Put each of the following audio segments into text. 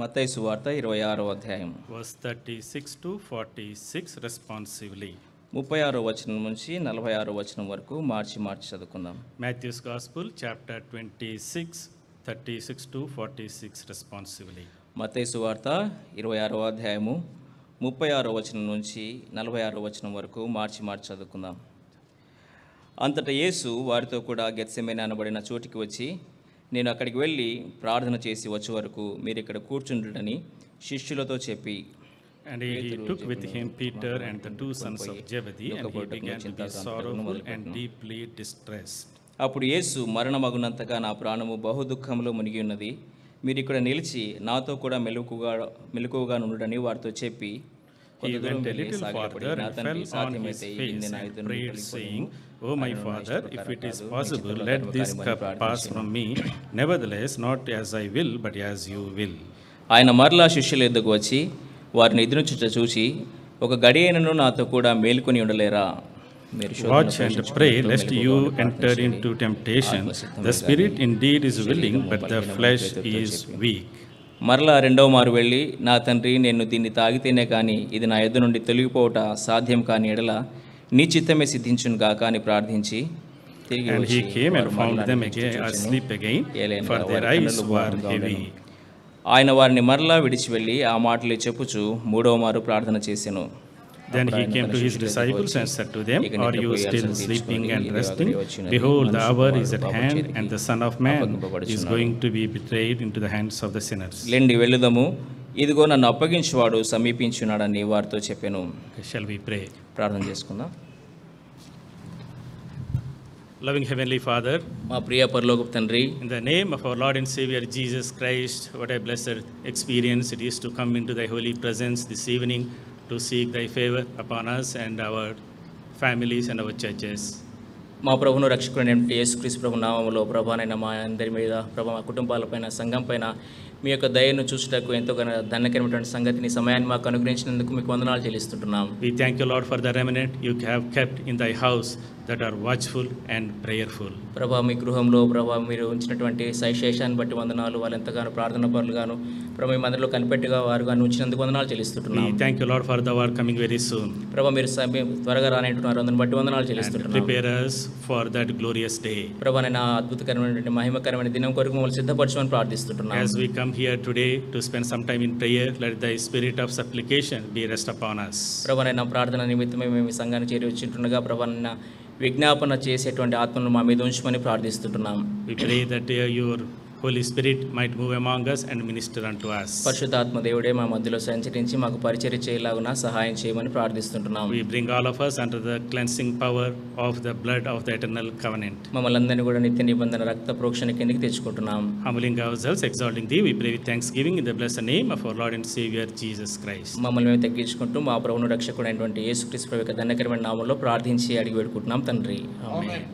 మత్తయి సువార్త 26వ అధ్యాయం verse 36 to 46 responsively. 36వ వచనం నుంచి 46వ వచనం వరకు మార్చి చదువుకుందాం. Matthew's Gospel, chapter 26, 36 to 46 responsively. మత్తయి సువార్త 26వ అధ్యాయము 36వ వచనం నుంచి 46వ వచనం వరకు మార్చి చదువుకుందాం. అంతటా యేసు వారితో కూడా గెత్సెమనే అనబడిన చోటికి వచ్చి, నేను అక్కడికి వెళ్ళి ప్రార్థన చేసి వచ్చే వరకు మీరు ఇక్కడ కూర్చుండుడని శిష్యులతో చెప్పి, And he took with him Peter and the two sons of Zebedee, and he began to be sorrowful and deeply distressed. అప్పుడు యేసు, మరణమగునంతగా నా ప్రాణము బహు దుఃఖంలో మునిగి ఉన్నది, మీరు ఇక్కడ నిలిచి నాతో కూడా మెలకువగా నుండుడని వారితో చెప్పి, He went a little farther and fell on his face and prayed, saying, O my Father, if it is possible, let this cup pass from me. Nevertheless, not as I will, but as you will. ఆయన మరలా శిష్యుల ఎద్దుకు వచ్చి వారిని ఎదురుచుట చూచి, ఒక గడియైనను నాతో కూడా మేలుకొని ఉండలేరా? Watch and pray, lest you enter into temptation. The spirit indeed is willing, but the flesh is weak. మరలా రెండవ మారు వెళ్ళి, నా తండ్రి, నేను దీన్ని తాగితేనే కానీ ఇది నా ఎద్దు నుండి తొలగిపోవట సాధ్యం కాని ఎడల నీ చిత్తమే సిద్ధించును గాక అని ప్రార్థించి తిరిగి And he came and found them asleep again, for their eyes were heavy. ఆయన వారిని మరలా విడిచి వెళ్ళి ఆ మాటలే చెప్పుచు మూడవ మారు ప్రార్థన చేసెను. Then he came to his disciples and said to them, Are you still sleeping and resting? Behold, the hour is at hand, and the Son of Man is going to be betrayed into the hands of the sinners. లెండి వెళ్ళుదము, ఇదిగో నన్ను అప్పగించువాడు సమీపించున్నాడని వారితో చెప్పెను. Shall we pray? ప్రార్థన చేసుకుందాం. Loving Heavenly Father, మా ప్రియ పరలోకపు తండ్రి, in the name of our Lord and Savior Jesus Christ, what a blessed experience it is to come into thy holy presence this evening to seek thy favor upon us and our families and our churches. మా ప్రభువును రక్షకుడైన యేసుక్రీస్తు ప్రభు నామములో ప్రభానైన మా అందరి మీద, ప్రభు మా కుటుంబాలపైన, సంఘం పైన మీ యొక్క దయను చూసుటకు ఎంతో ధన్యకరమైనటువంటి సంగతిని సమయాన్ని మాకు అనుగ్రహించినందుకు మీకు వందనాలు చెల్లిస్తుంటున్నాం. We thank you, Lord, for the remnant you have kept in thy house that are watchful and prayerful. ప్రభా, మీ గృహంలో ప్రభా మీరు ఉంచినటువంటి శేషాన్ని బట్టి వందనాలు. వాళ్ళు ఎంతగానో ప్రార్థన పరులుగాను ప్రభా మీ మందిరంలో కనిపెట్టుగా వారుగా ఉంచినందుకు వందనాలు చెల్లిస్తుంటున్నాం. We thank you, Lord, for the hour coming very soon. ప్రభా మీరు త్వరగా రానంటున్నారు, అందుని బట్టి వందనాలు చెల్లిస్తుంటున్నాం. Prepare us for that glorious day. ప్రభా నేను అద్భుతకరమైనటువంటి మహిమకరమైన దినం కొరకు మమ్మల్ని సిద్ధపరచమని ప్రార్థిస్తున్నాం. As we come here today to spend some time in prayer, let thy spirit of supplication be rest upon us. ప్రభా నేను ప్రార్థన నిమిత్తమే మేము ఈ సంఘాన్ని చేరి వచ్చింటుండగా ప్రభా నిన్న విజ్ఞాపన చేసేటువంటి ఆత్మను మా మీద ఉంచమని ప్రార్థిస్తుంటున్నాం. We pray that your Holy Spirit might move among us and minister unto us. పరిశుద్ధాత్మ దేవుడే మా మధ్యలో సంచరించి మాకు పరిచర్య చేయలాగున సహాయం చేయమని ప్రార్థిస్తుంటున్నాం. We bring all of us under the cleansing power of the blood of the eternal covenant. మమ్మల్ని అందరినీ కూడా నిత్య నిబంధన రక్త ప్రోక్షణ కిందకి తెచ్చుకుంటున్నాం. Humbling ourselves, exalting thee, we pray with thanksgiving in the blessed name of our Lord and Savior Jesus Christ. మమ్మల్ని మేము తగ్గించుకుంటూ మా ప్రభువును రక్షకుడైనటువంటి యేసుక్రీస్తు ప్రభు యొక్క ధన్యకరమైన నామములో ప్రార్థించి అడిగి వేడుకుంటున్నాం తండ్రి. ఆమేన్.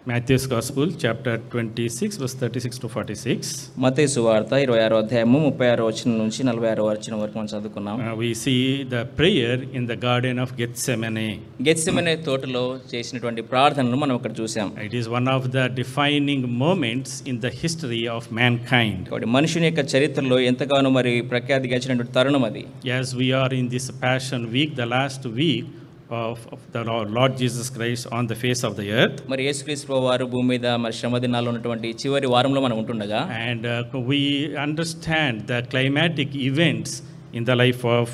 Matthew's Gospel, chapter 26, verse 36 to 46. మత్తయి సువార్త 26వ అధ్యాయము 36వ వచనం నుంచి 46వ వచనం వరకు మనం చదువుకున్నాం. We see the prayer in the garden of Gethsemane. Gethsemane తోటలో చేసినటువంటి ప్రార్థనను మనం ఇక్కడ చూసాం. It is one of the defining moments in the history of mankind. కాబట్టి మనుషుని యొక్క చరిత్రలో ఎంతగానో మరి ప్రఖ్యాతి గడిచినటువంటి తరుణం అది. As we are in this Passion Week, the last week of the Lord Jesus Christ on the face of the earth. మరి యేసుక్రీస్తు ప్రభువు వారు భూమి మీద మరి శ్రమ దినాల్లో ఉన్నటువంటి చివరి వారంలో మనం ఉంటుండగా, And we understand the climatic events in the life of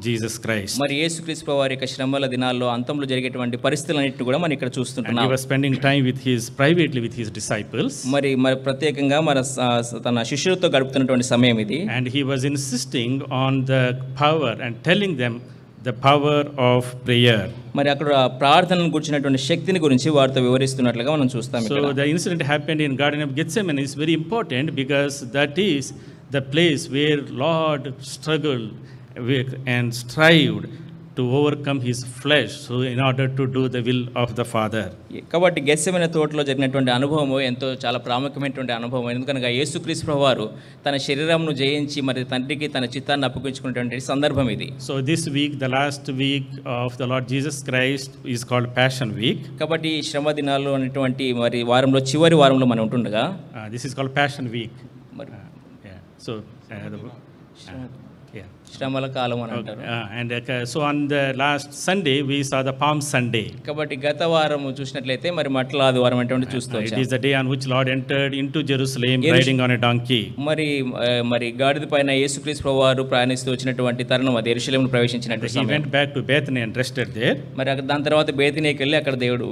Jesus Christ. మరి యేసుక్రీస్తు ప్రభువు వారి యొక్క శ్రమల దినాల్లో అంతంలో జరిగేటువంటి పరిస్థితులన్నిటిని కూడా మనం ఇక్కడ And చూస్తుంటున్నాం. he was spending time privately with his disciples. మరి ప్రత్యేకంగా మన తన శిష్యులతో గడుపుతున్నటువంటి సమయం ఇది. And he was insisting on the power and telling them the power of prayer. మరి అక్కడ ప్రార్థనను గురించినటువంటి శక్తిని గురించి వారితో వివరిస్తున్నట్లుగా మనం చూస్తాం. So the incident happened in Garden of Gethsemane is very important because that is the place where Lord struggled and strived to overcome his flesh, so in order to do the will of the Father. కాబట్టి గెత్సెమనే తోటలో జరిగినటువంటి అనుభవము ఎంతో చాలా ప్రాముఖ్యమైనటువంటి అనుభవం. ఎందుకనగా యేసుక్రీస్తు ప్రభువారు తన శరీరంను జయించి మరి తండ్రికి తన చిత్తాన్ని అప్పగించుకున్నటువంటి సందర్భం ఇది. So this week, the last week of the Lord Jesus Christ is called Passion Week. కాబట్టి ఈ శ్రమ దినాలు అనేటువంటి మరి వారంలో చివరి వారంలో మనం ఉంటుండగా This is called Passion Week. మరి Yeah. So yeah. శ్రమల కాలం అని అంటారు. And so on the last Sunday we saw the Palm Sunday. కాబట్టి గత వారం చూసినట్లయితే మరి మట్ల ఆదివారం అంటే చూస్తూ It is the day on which Lord entered into Jerusalem riding on a donkey. మరి గాడిద పైన యేసుక్రీస్తు ప్రభువారు ప్రయాణిస్తూ వచ్చినటువంటి తరుణం అది యెరూషలేమును ప్రవేశించినటువంటి He సమయం. went back to Bethany and rested there. మరి దాని తర్వాత బేతనీకి వెళ్ళి అక్కడ దేవుడు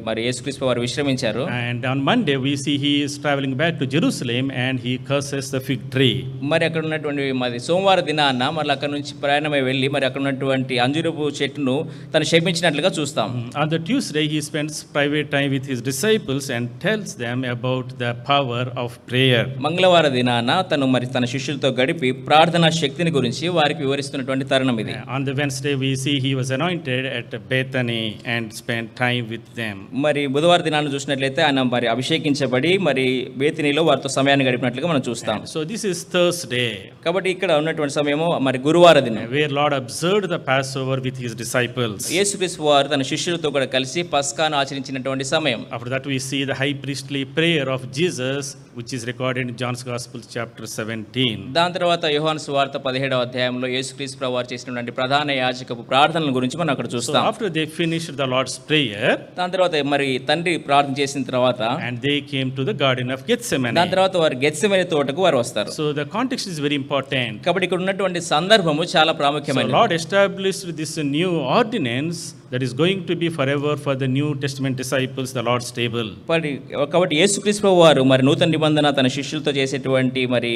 మరి యేసుక్రీస్తు ప్రభువారు విశ్రమించారు. And on Monday we see he is traveling back to Jerusalem and he curses the fig tree. మరి అక్కడ ఉన్నటువంటి మరి సోమవారం దినాన మరి అక్కడ నుంచి ప్రయాణమై వెళ్ళి మరి అక్కడ ఉన్నటువంటి అంజూరపు చెట్టును తను శపించినట్లుగా చూస్తాం. On the Tuesday he spends private time with his disciples and tells them about the power of prayer. మంగళవారం దినాన తను మరి తన శిష్యులతో గడిపి ప్రార్థనా శక్తిని గురించి వారికి వివరిస్తున్నటువంటి తరుణం ఇది. On the Wednesday we see he was anointed at Bethany and spent time with them. మరి బుధవారం దినాన్ని చూసినట్లయితే ఆయన మరి అభిషేకించబడి మరి బేతనీలో వారితో సమయాన్ని గడిపినట్లుగా మనం చూస్తాం. So this is Thursday. కాబట్టి ఇక్కడ ఉన్నటువంటి సమయము మరి గురువారం దినం, where Lord observed the Passover with his disciples. యేసుక్రీస్తు వారు తన శిష్యులతో కూడా కలిసి పస్కాను ఆచరించినటువంటి సమయం. After that we see the high priestly prayer of Jesus, which is recorded in John's Gospel chapter 17. దాని తర్వాత యోహాను సువార్త 17వ అధ్యాయంలో యేసుక్రీస్తు ప్రభువారు చేసినటువంటి ప్రధాన యాజకపు ప్రార్థనల గురించి మనం అక్కడ చూస్తాం. So after they finished the Lord's prayer, దాని తర్వాత మరి తండ్రి ప్రార్థన చేసిన తర్వాత and they came to the garden of Gethsemane. దాని తర్వాత వారు గెత్సెమనే తోటకు వారు వస్తారు. So the context is very important. కాబట్టి ఇక్కడ ఉన్నటువంటి సందర్భము చాలా ప్రాముఖ్యమైనది. So Lord established this new ordinance that is going to be forever for the New Testament disciples, the Lord's table. కాబట్టి యేసుక్రీస్తు ప్రభువారు మరి నూతన నిబంధన తన శిష్యులతో చేసేటువంటి మరి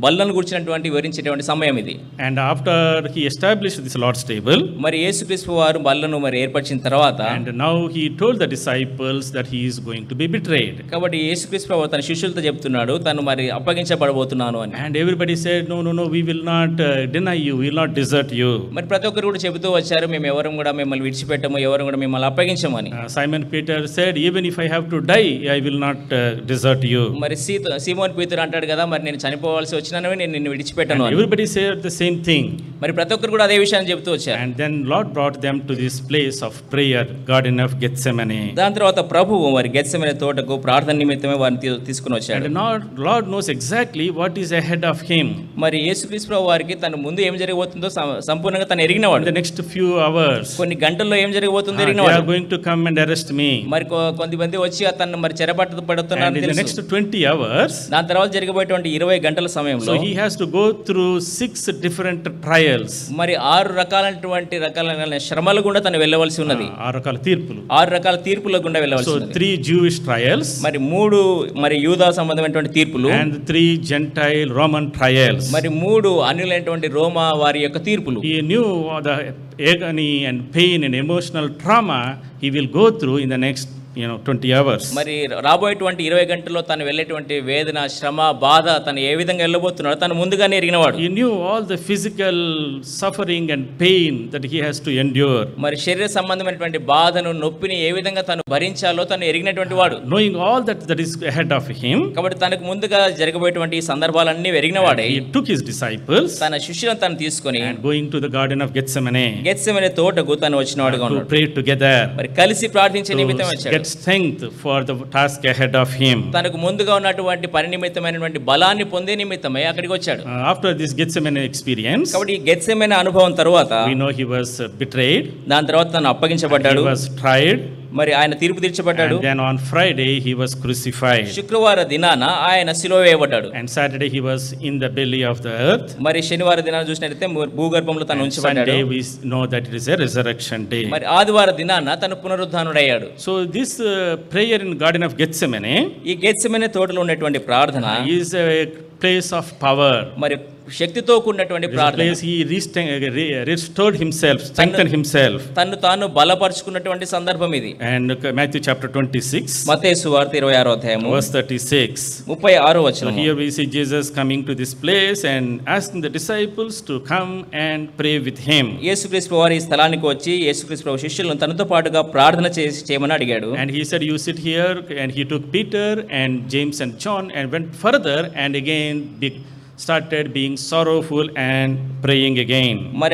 బల్లను గురించినటువంటి వివరించేటువంటి సమయం ఇది. And after he established this Lord's table, మరి యేసుక్రీస్తు ప్రభువారు బల్లను మరి ఏర్పరిచిన తర్వాత and now he told the disciples that he is going to be betrayed. కాబట్టి యేసుక్రీస్తు ప్రభువారు తన శిష్యులతో చెప్తున్నాడు తను మరి అప్పగించబడబోతున్నాను అని. And everybody said, no, we will not deny you, we will not desert you. మరి ప్రతి ఒక్కరు కూడా చెబుతూ వచ్చారు మేము ఎవరు కూడా మిమ్మల్ని విడిచిపెట్టము, ఎవరు కూడా మిమ్మల్ని అప్పగించమని. Simon Peter said, even if I have to die, I will not desert you. మరి సీమోన్ పీతరు అంటాడు కదా మరి నేను చనిపోవాల్సి వచ్చినాను నేను నిన్ను విడిచిపెట్టను అని. Everybody said the same thing. మరి ప్రతి ఒక్కరు కూడా అదే విషయాన్ని చెబుతూ వచ్చారు. And then Lord brought them to this place of prayer, Garden of Gethsemane. దాని తర్వాత ప్రభువు మరి గెత్సెమనే తోటకు ప్రార్థన నిమిత్తమే వారిని తీసుకుని వచ్చాడు. And Lord knows exactly what is ahead of him. మరి యేసుక్రీస్తు ప్రభువు వారికి తన ముందు ఏం జరగబోతుందో సంపూర్ణంగా తను ఎరిగినవాడు. The next few hours, కొన్ని గంటల్లో ఏం జరగబోతుందో they ఎరిగినవాడు. are going to come and arrest me. మరి కొంతమంది వచ్చి అతన్ని మరి చెరపట్టుతున్నారు. And in the next 20 hours, దాని తర్వాత జరగబోయేటువంటి 20 గంటల సమయంలో so he has to go through 6 different trials. మరి 6 రకాలైన శ్రమల గుండా తను వెళ్ళవలసి ఉన్నది. 6 రకాల తీర్పులు. 6 రకాల తీర్పుల గుండా వెళ్ళవలసి So ఉన్నది. 3 Jewish trials, మరి 3 మరి యూదా సంబంధమైనటువంటి తీర్పులు, and 3 Gentile Roman trials. మరి 3 అన్యులైనటువంటి రోమా వారి యొక్క తీర్పులు. He knew the agony and pain and emotional trauma he will go through in the next 20 hours. మరి రాబోయేటువంటి 20 గంటల్లో తను వెళ్ళేటువంటి వేదన, శ్రమ, బాధ తను ఏ విధంగా వెళ్ళబోతున్నాడో తను ముందుగానే ఎరిగినవాడు. He knew all the physical suffering and pain that he has to endure. మరి శరీర సంబంధమైనటువంటి బాధను, నొప్పిని ఏ విధంగా తను భరించాలో తను ఎరిగినటువంటి వాడు. Knowing all that is ahead of him, కాబట్టి తనకు ముందుగా జరగబోయేటువంటి ఈ సందర్భాలన్నీ ఎరిగినవాడే he took his disciples తన శిష్యులను తను తీసుకొని and going to the garden of Gethsemane, Gethsemane తోటకు తను వచ్చినవాడుగా to ఉన్నాడు. pray together, మరి కలిసి ప్రార్థించే నిమిత్తం to వచ్చాడు. get strength for the task ahead of him. తనకు ముందుగా ఉన్నటువంటి పని నిమిత్తమైనటువంటి బలాన్ని పొందే నిమిత్తమై అక్కడికి వచ్చాడు. After this Gethsemane experience, కాబట్టి ఈ గెత్సెమనే అనుభవం తర్వాత we know he was betrayed, దాని తర్వాత తను అప్పగించబడ్డాడు, he was tried, మరి ఆయన తీర్పు తీర్చబడ్డాడు. and then on Friday he was crucified, శుక్రవార దినాన ఆయన సిలువ వేయబడ్డాడు. and Saturday he was in the belly of the earth, మరి శనివార దినాన చూసినట్లయితే భూగర్భంలో తను ఉంచబడ్డాడు. Sunday we know that it is a resurrection day. మరి ఆదివార దినాన తను పునరుద్ధానుడయ్యాడు. So this prayer in Garden of Gethsemane ఈ గెత్సెమనే తోటలో ఉన్నటువంటి ప్రార్థన is a place of power. మరి శక్తితో కూడినటువంటి This ప్రార్థన. place he restored himself, strengthened himself. తన్ను తాను బలపరుచుకున్నటువంటి సందర్భం ఇది. And Matthew chapter 26, మత్తయి సువార్త 26వ అధ్యాయము verse 36. 36వ So వచనం. here we see Jesus coming to this place and asking the disciples to come and pray with him. యేసుక్రీస్తు వారు ఈ స్థలానికి వచ్చి యేసుక్రీస్తు ప్రభు శిష్యులను తనతో పాటుగా ప్రార్థన చేయమని అడిగాడు. And he said, you sit here, and he took Peter and James and John and went further and again started being sorrowful and praying again. మరి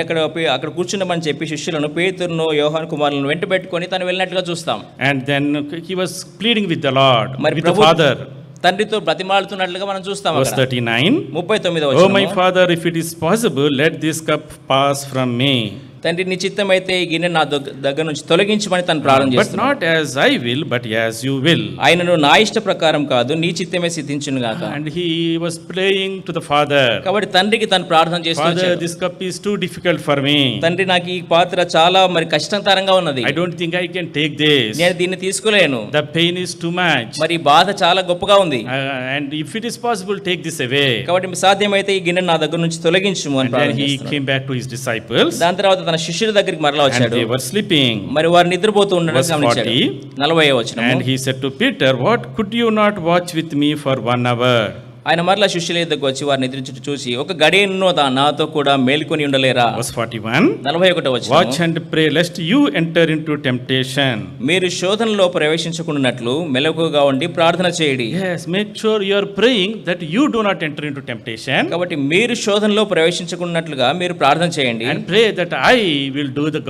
అక్కడ కూర్చున్నామని చెప్పి శిష్యులను పేతురును యోహాను కుమారులను వెంట పెట్టుకొని తను వెళ్ళినట్లుగా చూస్తాం. And then he was pleading with the Lord, మరి with the Father. తండ్రితో బ్రతిమాలుతున్నట్లుగా మనం చూస్తాం. Verse 39. 39వ Oh my వచనం. Father, if it is possible, let this cup pass from me. తండ్రి నీ చిత్తమైతే ఈ గిన్నె నా దగ్గర నుంచి తొలగించమని తను ప్రార్థన But చేస్తున్నాడు. not as I will, but as you will. ఆయనను నా ఇష్ట ప్రకారం కాదు నీ చిత్తమే సిద్ధించును గాక. And he was praying to the Father. కాబట్టి తండ్రికి తను ప్రార్థన చేస్తూ Father, వచ్చాడు. this cup is too difficult for me. తండ్రి నాకు ఈ పాత్ర చాలా మరి కష్టతరంగా ఉన్నది. I don't think I can take this. నేను దీన్ని తీసుకోలేను. The pain is too much. మరి ఈ బాధ చాలా గొప్పగా ఉంది. And if it is possible, take this away. కాబట్టి సాధ్యమైతే ఈ గిన్నె నా దగ్గర నుంచి తొలగించుము అని And then ప్రార్థన he చేస్తున్నాడు. came back to his disciples. దాని తర్వాత తన శిష్యుల దగ్గరికి మరలా And వచ్చాడు. they were sleeping. మరి వారు నిద్రపోతూ ఉండడం Verse గమనించాడు. 40. 40వ వచనం. And he said to Peter, what, could you not watch with me for 1 hour? ఆయన మరలా శిష్యుల దగ్గరకు వచ్చి వారిని నిద్రించుట చూసి ఒక గడియను నాతో కూడా మేల్కొని ఉండలేరా. Verse 41. 41వ వచనం. Watch and pray lest you enter into temptation. మీరు శోధనలో ప్రవేశించకుండానట్లు మెలకువగా ఉండి ప్రార్థన చేయండి. Yes, make sure you are praying that you do not enter into temptation. కాబట్టి మీరు శోధనలో ప్రవేశించకుండానట్లుగా మీరు ప్రార్థన చేయండి. And pray that I will do the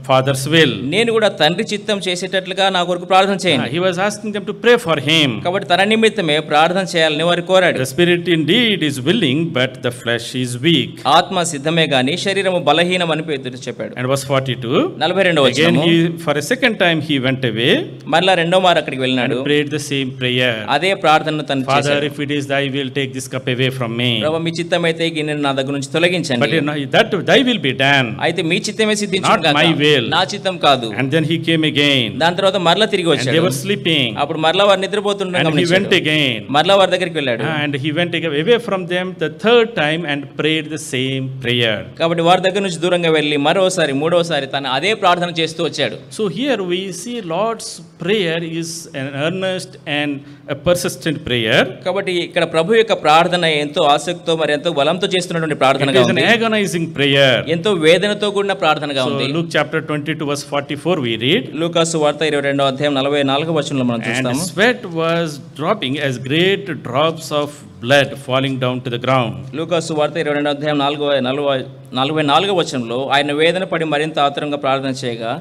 Father's will. నేను కూడా తండ్రి చిత్తం చేసేటట్లుగా నా కొరకు ప్రార్థన చేయండి. He was asking them to pray for him. కాబట్టి తన నిమిత్తమే ప్రార్థన చేయాలని వారు కోరాడు. The spirit indeed is willing, but the flesh is weak. ఆత్మ సిద్ధమే గాని శరీరము బలహీనం అని పేతురు చెప్పాడు. And verse 42. 42వ Again, వచనం. he for a second time he went away మరలా రెండో మారు అక్కడికి వెళ్ళినాడు. and prayed the same prayer. అదే ప్రార్థనను తను Father, చేశాడు. if it is thy will, take this cup away from me. ప్రభువా మీ చిత్తమైతే ఈ గిన్నెను నా దగ్గర నుంచి తొలగించండి. But that thy will be done. అయితే మీ చిత్తమే సిద్ధించును Not గాక. my will. నా చిత్తం కాదు. And then he came again. దాని తర్వాత మరలా తిరిగి And they వచ్చాడు. were sleeping. అప్పుడు మరలా వారు నిద్రపోతుండగా And he గమనించాడు. went again. మరలా వారి దగ్గరికి వెళ్ళాడు. And he went away from them the third time and prayed the same prayer. కాబట్టి వారి దగ్గర నుంచి దూరంగా వెళ్ళి మరోసారి మూడోసారి తను అదే ప్రార్థన చేస్తూ వచ్చాడు. So here we see Lord's prayer is an earnest and a persistent prayer. కాబట్టి ఇక్కడ ప్రభు యొక్క ప్రార్థన ఎంతో ఆసక్తితో మరి ఎంతో బలంతో చేస్తున్నటువంటి It ప్రార్థనగా is an ఉంది. agonizing prayer. ఎంతో వేదనతో కూడిన ప్రార్థనగా So ఉంది. Luke chapter 22 verse 44 we read. లూకాసు వార్త 22వ అధ్యాయం 44వ వచనంలో మనం And చూస్తాము. sweat was dropping as great drops of blood falling down to the ground. లూకాసు వార్త 22వ అధ్యాయం 44వ వచనంలో ఆయన వేదన పడి మరింత ఆతురంగా ప్రార్థన చేయగా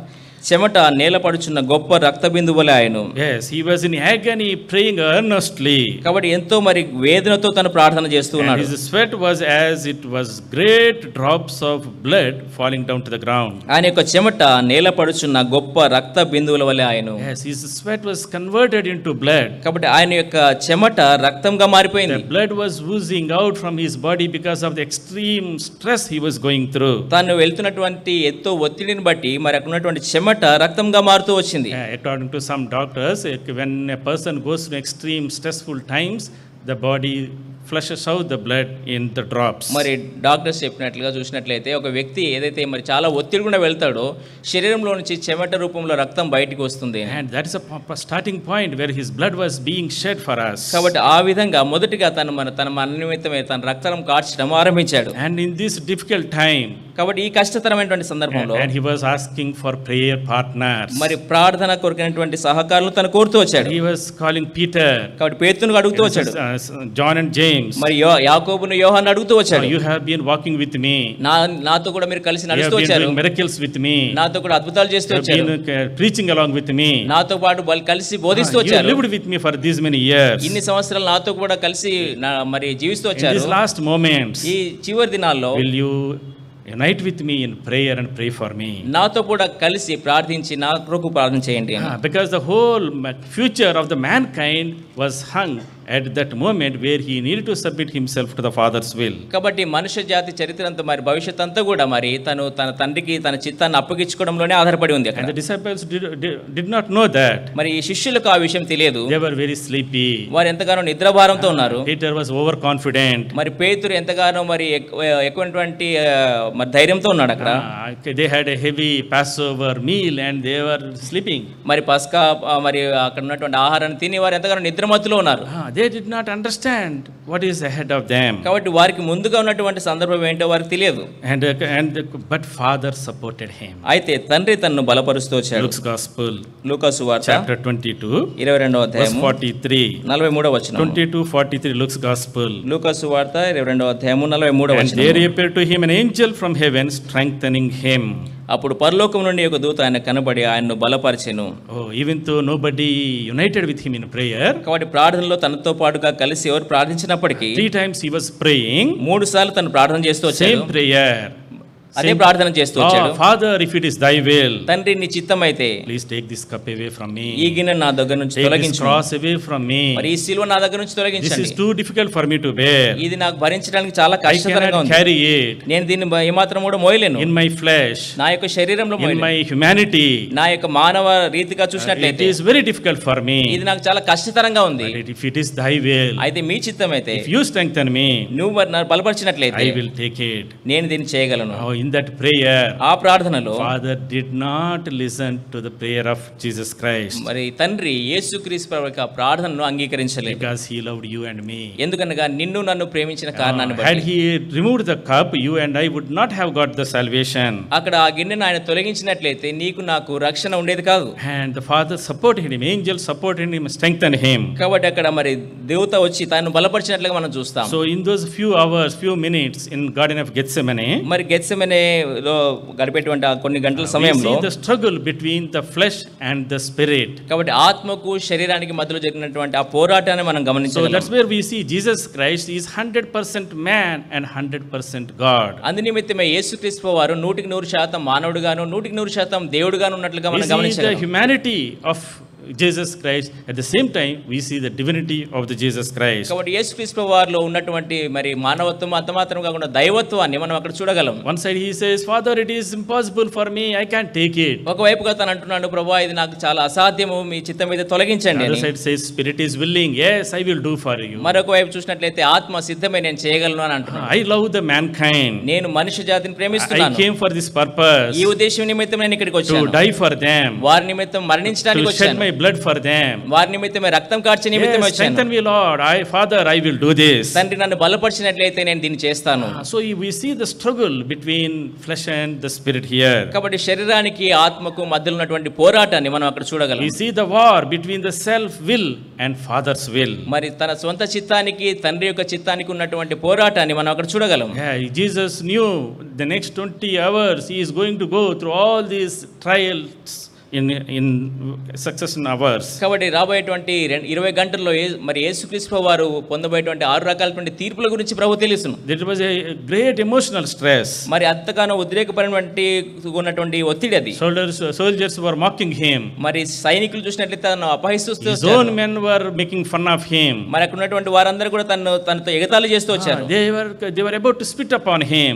చెమట నేలపడుచున్న గొప్ప రక్త బిందువులే ఆయను. Yes, he was in agony praying earnestly. కాబట్టి ఎంతో మరి వేదనతో తను ప్రార్థన చేస్తూ And ఉన్నాడు. his sweat was as it was great drops of blood falling down to the ground. ఆయన యొక్క చెమట నేలపడుచున్న గొప్ప రక్త బిందువుల వలె ఆయను. Yes, his sweat was converted into blood. కాబట్టి ఆయన యొక్క చెమట రక్తంగా మారిపోయింది. The blood was oozing out from his body because of the extreme stress he was going through. తాను వెళ్తున్నటువంటి ఎంతో ఒత్తిడిని బట్టి మరి అక్కడ ఉన్నటువంటి చెమట రక్తంగా మారుతూ వచ్చింది. According to some doctors, when a person goes through extreme stressful times, the body flushes out the blood in the drops. మరి డాక్టర్స్ చెప్పినట్లుగా చూసినట్లయితే ఒక వ్యక్తి ఏదైతే మరి చాలా ఒత్తిడి గుండా వెళ్తాడో శరీరంలో నుంచి చెమట రూపంలో రక్తం బయటికి వస్తుంది. And that is a starting point where his blood was being shed for us. కాబట్టి ఆ విధంగా మొదటిగా తన మన నిమిత్తమే తన రక్తం కార్చడం ఆరంభించాడు. And in this difficult time, కాబట్టి ఈ కష్టతరమైనటువంటి సందర్భంలో and he was asking for prayer partners. మరి ప్రార్థన కొరకైనటువంటి సహకారులు తను కోరుతూ వచ్చాడు. He was calling Peter, కాబట్టి పేతురును అడుగుతూ వచ్చాడు. John and James. మరి యాకోబును యోహాను అడుగుతూ వచ్చాడు. You have been walking with me. నాతో కూడా మీరు కలిసి You have నడుస్తూ been వచ్చారు. doing miracles with me. నాతో కూడా అద్భుతాలు చేస్తూ You have వచ్చారు. been preaching along with me. నాతో పాటు వాళ్ళు కలిసి బోధిస్తూ You వచ్చారు. lived with me for these many years. ఇన్ని సంవత్సరాలు నాతో కూడా కలిసి మరి జీవిస్తూ In వచ్చారు. these last moments, ఈ చివరి దినాల్లో will you unite with me in prayer and pray for me? నాతో కూడా కలిసి ప్రార్థించి నా కొరకు ప్రార్థన చేయండి అని. Because the whole future of the mankind was hung at that moment where he needed to submit himself to the Father's will. కాబట్టి మనుష్య జాతి చరిత్ర అంతా మరి భవిష్యత్ అంతా కూడా మరి తను తన తండ్రికి తన చిత్తాన్ని అప్పగించుకోవడంలోనే ఆధారపడి ఉంది. And the disciples did not know that. మరి ఈ శిష్యులకు ఆ విషయం తెలియదు. They were very sleepy. వారు ఎంతగానో నిద్రాభారంతో ఉన్నారు. Peter was overconfident. మరి పేతురు ఎంతగానో మరి ఎక్కువటువంటి మరి ధైర్యంతో ఉన్నాడు అక్కడ. They had a heavy Passover meal and they were sleeping. మరి పస్కా మరి అక్కడ ఉన్నటువంటి ఆహారాన్ని తిని వారు ఎంతగానో నిద్రమత్తులో ఉన్నారు. They did not understand what is ahead of them. కాబట్టి వారికి ముందుగా ఉన్నటువంటి సందర్భం ఏంటో వారికి తెలియదు. But Father supported him. అయితే తండ్రి తనను బలపరుస్తూ వచ్చాడు. Luke's Gospel, లూకా సువార్త chapter 22, 22వ అధ్యాయం 43, 43వ వచనం. 22:43 Luke's Gospel. లూకా సువార్త 22వ అధ్యాయం 43వ And వచనం. there appeared to him an angel from heaven, strengthening him. అప్పుడు పరలోకం నుండి ఒక దూత ఆయన కనబడి ఆయన్ను బలపరిచెను. Even though nobody united with him in prayer, కాబట్టి ప్రార్థనలో తనతో పాటుగా కలిసి ఎవరు ప్రార్థించినప్పటికీ 3 times he was praying, 3 సార్లు తను ప్రార్థన చేస్తూ వచ్చాడు. same prayer. అదే ప్రార్థన చేస్తూ వచ్చాడు. Father, if it is thy will, తండ్రి నీ చిత్తమైతే please take this cup away from me. ఈ గిన్నె నా దగ్గర నుంచి Take this తొలగించు. cross away from me. మరి ఈ సిలువ నా దగ్గర నుంచి This తొలగించండి. is too difficult for me to bear. ఇది నాకు భరించడానికి చాలా I కష్టతరంగా cannot ఉంది. carry it నేను దీన్ని ఏమాత్రం కూడా మోయలేను. in my flesh, నా యొక్క శరీరంలో in మోయలేను. my humanity. నా యొక్క మానవ రీతిగా It చూసినట్లయితే is very difficult for me. ఇది నాకు చాలా కష్టతరంగా ఉంది. But if it is thy will, అయితే మీ చిత్తమైతే if you strengthen me, నువ్వు నన్ను బలపరిచినట్లయితే I will take it. నేను దీన్ని చేయగలను. In that prayer, ఆ ప్రార్థనలో Father did not listen to the prayer of Jesus Christ మరి తండ్రి యేసుక్రీస్తు ప్రభు యొక్క ప్రార్థనను అంగీకరించలేదు. because he loved you and me. ఎందుకనగా నిన్ను నన్ను ప్రేమించిన కారణాన్ని Had బట్టి. he removed the cup, you and I would not have got the salvation. అక్కడ ఆ గిన్నెను ఆయన తొలగించినట్లయితే నీకు నాకు రక్షణ ఉండేది కాదు. And the Father supported him, angels supported him, strengthened him. కాబట్టి అక్కడ మరి దేవత వచ్చి తాను బలపరిచినట్లుగా మనం చూస్తాం. So in those few hours, few minutes in Garden of Gethsemane, మరి గెత్సెమనేలో గడిపేటువంటి ఆ కొన్ని గంటల we సమయంలో see the struggle between the flesh and the spirit. కాబట్టి ఆత్మకు శరీరానికి మధ్యలో జరిగినటువంటి ఆ పోరాటాన్ని మనం So గమనించగలం. that's where we see Jesus Christ is 100% man and 100% God. అందునిమిత్తమే యేసుక్రీస్తు వారు 100% మానవుడుగాను 100% దేవుడుగాను ఉన్నట్లుగా We మనం see the గమనించగలం. humanity of Jesus Christ. At the same time, we see the divinity of the Jesus Christ. కాబట్టి యేసుక్రీస్తు వారిలో ఉన్నటువంటి మరి మానవత్వం అంత మాత్రం కాకుండా దైవత్వాన్ని మనం అక్కడ చూడగలం. One side he says, Father, it is impossible for me, I can't take it. ఒకవైపుగా తను అంటున్నాడు, ప్రభువా ఇది నాకు చాలా అసాధ్యము, మీ చిత్తం మీద తొలగించండి Other అని. side says, Spirit is willing, yes, I will do for you. మరొక వైపు చూసినట్లయితే ఆత్మ సిద్ధమే, నేను చేయగలను అని అంటున్నాడు. I love the mankind. నేను మనుష్య జాతిని I ప్రేమిస్తున్నాను. came for this purpose, ఈ ఉద్దేశం నిమిత్తం నేను ఇక్కడికి to వచ్చాను. die for them, వారి నిమిత్తం మరణించడానికి to shed వచ్చాను. my blood for them. వారి నిమిత్తమే రక్తం కార్చే నిమిత్తం Yes, వచ్చాను. strengthen me, Lord. Father, I will do this. తండ్రి నన్ను బలపరిచినట్లయితే నేను దీన్ని చేస్తాను. So we see the struggle between flesh and the spirit here. కాబట్టి శరీరానికి ఆత్మకు మధ్యలో ఉన్నటువంటి పోరాటాన్ని మనం అక్కడ చూడగలం. We see the war between the self will and Father's will. మరి తన సొంత చిత్తానికి తండ్రి యొక్క చిత్తానికి ఉన్నటువంటి పోరాటాన్ని మనం అక్కడ చూడగలం. Yeah, Jesus knew the next 20 hours he is going to go through all these trials in succession hours. కాబట్టి రాబోయేటువంటి 20 గంటల్లో మరి యేసుక్రీస్తు వారు పొందబోయేటువంటి 6 రకాలైన తీర్పుల గురించి ప్రభు తెలుసును. There was a great emotional stress. మరి అంతగానో ఉద్రేకపరమైనటువంటి ఉన్నటువంటి ఒత్తిడి అది. Soldiers were mocking him. మరి సైనికులు చూసినట్లయితే తనను అపహసిస్తూ His own men were making fun of him. మరి అక్కడ ఉన్నటువంటి వారందరూ కూడా తనతో ఎగతాళి చేస్తూ వచ్చారు. They were about to spit upon him.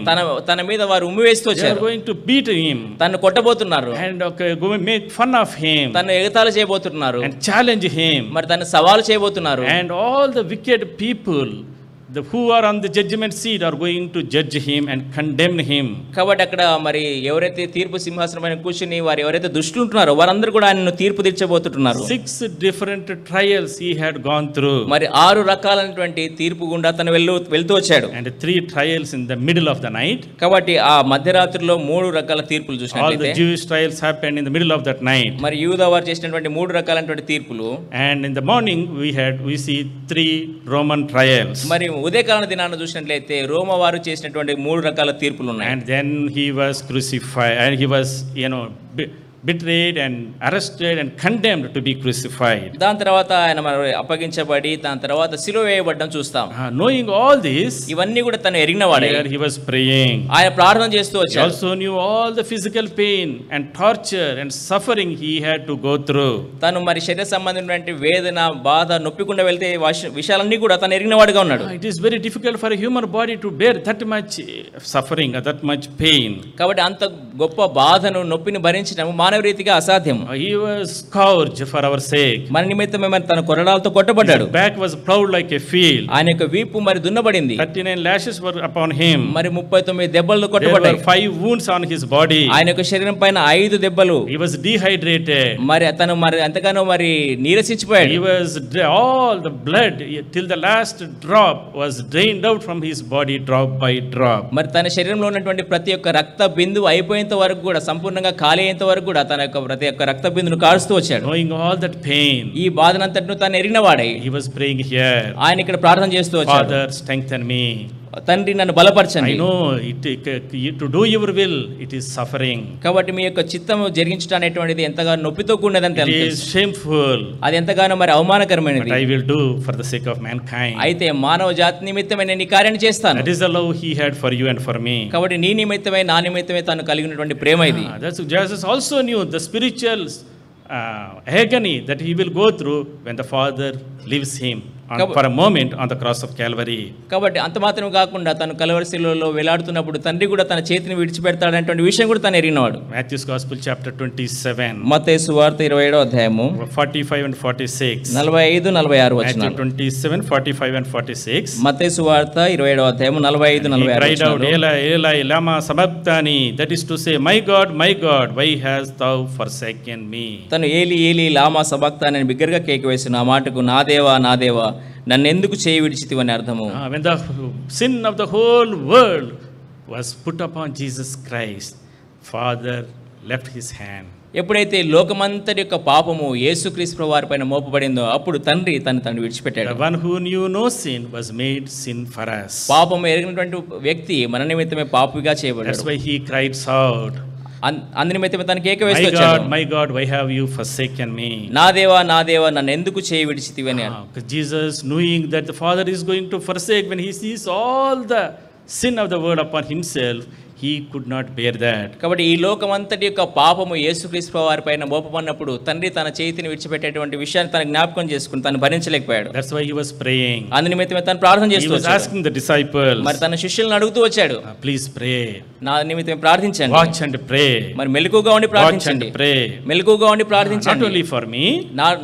తన మీద వారు ఉమ్మి వేస్తూ They వచ్చారు. were going to beat him తను కొట్టబోతున్నారు. and go make fun of him తను ఎగతాళి చేయబోతున్నారు. and challenge him. మరి తను సవాలు చేయబోతున్నారు. And all the wicked people who are on the judgment seat are going to judge him and condemn him. కాబట్టి అక్కడ మరి ఎవరైతే తీర్పు సింహాసనం పైన కూర్చుని వారు ఎవరైతే దుష్టులు ఉంటున్నారో వారందరూ కూడా ఆయనను తీర్పు తీర్చబోతున్నారు. 6 different trials he had gone through. మరి 6 రకాలైనటువంటి తీర్పు గుండా తను వెళ్తూ వచ్చాడు. And 3 trials in the middle of the night. కాబట్టి ఆ మధ్యరాత్రిలో 3 రకాల తీర్పులు All the చూసినట్లయితే Jewish trials happened in the middle of that night. మరి యూదా వారు చేసినటువంటి 3 రకాలైనటువంటి తీర్పులు. And in the morning we see 3 Roman trials. మరి ఉదయకాల దినాన్ని చూసినట్లయితే రోమ వారు చేసినటువంటి 3 రకాల తీర్పులు ఉన్నాయి. And then he was crucified and he was betrayed and arrested and condemned to be crucified. దాని తర్వాత ఆయన మరి అప్పగించబడి దాని తర్వాత సిలువ వేయబడ్డం చూస్తాం. Knowing all this, ఇవన్నీ కూడా తను ఎరిగినవాడే. here he was praying. ఆయన ప్రార్థన చేస్తూ He వచ్చాడు. also knew all the physical pain and torture and suffering he had to go through. తను మరి శరీర సంబంధమైనటువంటి వేదన బాధ నొప్పికుండా వెళ్తే విషయాలన్నీ కూడా తను ఎరిగినవాడుగా ఉన్నాడు. It is very difficult for a human body to bear that much suffering, that much pain. కాబట్టి అంత గొప్ప బాధను నొప్పిని భరించడం మానవ రీతిగా అసాధ్యం. He was scourged for our sake. మన నిమిత్తమే మరి తన కొరడాలతో కొట్టబడ్డాడు. His back was plowed like a field. ఆయన యొక్క వీపు మరి దున్నబడింది. 39 lashes were upon him. మరి 39 దెబ్బలు There కొట్టబడ్డాయి. were 5 wounds on his body. ఆయన యొక్క శరీరం పైన 5 దెబ్బలు. He was dehydrated. మరి అతను మరి ఎంతగానో మరి నీరసించిపోయాడు. He was all the blood till the last drop was drained out from his body drop by drop. మరి తన శరీరంలో ఉన్నటువంటి ప్రతి ఒక్క రక్త బిందువు అయిపోయేంత వరకు కూడా సంపూర్ణంగా ఖాళీ అయ్యేంత వరకు కూడా తన యొక్క ప్రతి ఒక్క రక్త బిందును కారుస్తూ వచ్చాడు. Knowing all that pain, ఈ బాధనంతటిను తాను ఎరిగినవాడై he was praying here. ఆయన ఇక్కడ ప్రార్థన చేస్తూ వచ్చాడు. Father, strengthen me. తండ్రి నన్ను బలపరచండి. I know to do your will, it is suffering. కాబట్టి మీ యొక్క చిత్తము జరిగించడం అనేటువంటిది ఎంతగానో నొప్పితో కూడినదని It తెలుసు. is shameful. అది ఎంతగానో మరి అవమానకరమైనది. But I will do for the sake of mankind. అయితే మానవ జాతి నిమిత్తమే నేను ఈ కార్యాన్ని చేస్తాను. That is the love he had for you and for me. కాబట్టి నీ నిమిత్తమే నా నిమిత్తమే తాను కలిగినటువంటి ప్రేమ ఇది. That's Jesus also knew the spiritual agony that he will go through when the Father leaves him for a moment on the cross of Calvary. కాబట్టి అంత మాత్రం కాకుండా తను కలవరి శిలువలో వేలాడుతున్నప్పుడు తండ్రి కూడా తన చేతిని విడిచిపెడతాడనేటువంటి విషయం కూడా తను ఎరిగినవాడు. Matthew's Gospel chapter 27. మత్తయి సువార్త 27వ అధ్యాయము 45 and 46. 45 46 Matthew వచనాలు. 27, 45 and 46. మత్తయి సువార్త 27వ అధ్యాయము 45 He 46 cried out, వచనాలు. Eli, Eli, lama sabachthani. That is to say, my God, why hast thou forsaken me? తను ఏలి ఏలి లామా సబక్తాని అని బిగ్గరగా కేక వేసిన ఆ మాటకు నా దేవా నన్ను ఎందుకు చేయి విడిచితివి అని అర్థము. When the sin of the whole world was put upon Jesus Christ, Father left his hand. ఎప్పుడైతే లోకమంతటి యొక్క పాపము యేసుక్రీస్తు వారి పైన మోపబడిందో అప్పుడు తండ్రి తను విడిచిపెట్టాడు. The one who knew no sin was made sin for us. పాపము ఎరిగినటువంటి వ్యక్తి మన నిమిత్తమే పాపిగా చేయబడ్డాడు. That's why he cried out, అందునిమిత్తమే తనకి కేక my వేస్తూ God, వచ్చాడు. my God, why have you forsaken me? నా దేవా నన్ను ఎందుకు చేయి విడిచితివి అని. Because Jesus, knowing that the Father is going to forsake, when he sees all the sin of the world upon himself, he could not bear that. కాబట్టి ఈ లోకమంతటి యొక్క పాపము యేసుక్రీస్తు వారి పైన మోపబడినప్పుడు తండ్రి తన చేతిని విడిచిపెట్టేటువంటి విషయాన్ని తన జ్ఞాపకం చేసుకుని తను భరించలేకపోయాడు. That's why he was praying. అందునిమిత్తమే తను ప్రార్థన He చేస్తూ was వచ్చాడు. asking the disciples, మరి తన శిష్యులను అడుగుతూ వచ్చాడు, please pray. నా నిమిత్తమే ప్రార్థించండి. Watch and pray. మరి మెలకుగా ఉండి Watch ప్రార్థించండి. and pray. మెలకుగా ఉండి Not ప్రార్థించండి. only for me,